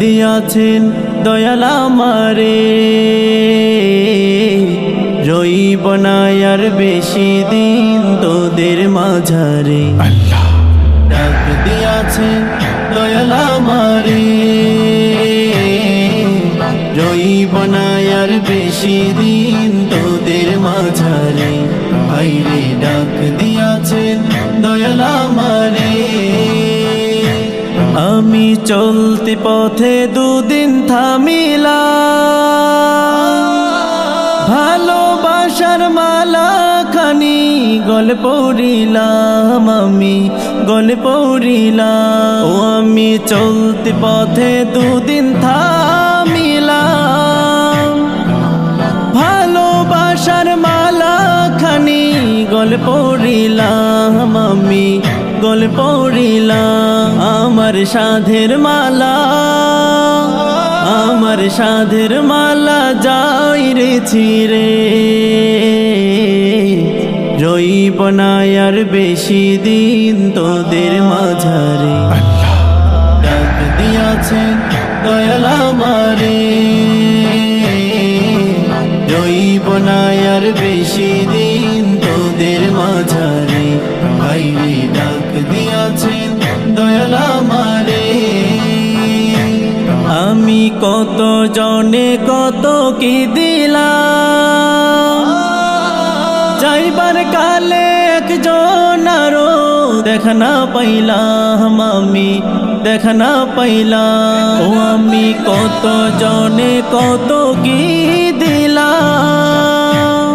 দিয়াছেন দয়াল আমারে, রইব না আর বেশি দিন তোদের মাঝারে। আল্লাহ ডাক দিয়াছেন দয়াল আমারে, রইব না আর বেশি দিন তোদের মাঝারে। ভাইরে ডাক দিয়াছেন দয়াল আমারে, আমি চলতি পথে দুদিন থামিলাম, ভালোবাসার মালা খানি গলে পড়িলাম, আমি গলে পড়িলাম। ও আমি চলতি পথে দুদিন থামিলাম, ভালোবাসার মালা খানি গলে পড়িলাম, আমি গলে পড়িলাম। আমার সাধের মালা, আমার সাধের মালা যাই রে ছিঁড়ে, রইব না আর বেশি দিন তোদের মাঝারে। আল্লাহ ডাক দিয়াছেন দয়াল আমারে, রইব না আর বেশি দিন তোদের মাঝারে। ভাইরে ডাক দিয়াছেন দয়াল আমারে, আমি কত জনে কত কি দিলাম, যাইবার কালে একজন আরো দেখা না পাইলাম, আমি দেখা না পাইলাম। ও আমি কত জনে কত কি দিলাম,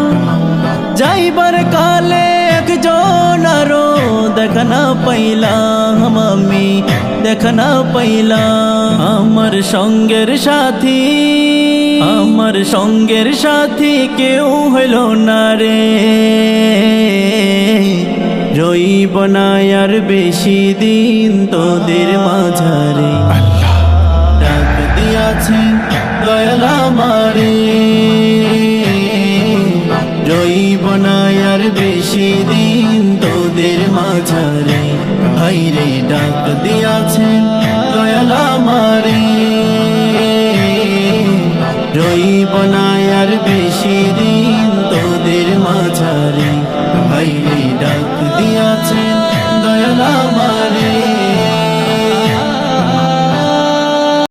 যাইবার কালে একজন আরো দেখা না পাইলাম, আমি দেখা না পাইলাম। আমার সঙ্গের সাথী, আমার সঙ্গের সাথী কেউ হইল না রে, রইব না আর বেশি দিন তোদের মাঝারে। আল্লাহ ডাক দিয়াছেন দয়াল আমারে, রইব না আর বেশি দিন তোদের মাঝারে। ভাইরে ডাক দিয়াছেন দয়াল আমারে, রইব না আর বেশি দিন তোদের মাঝারে।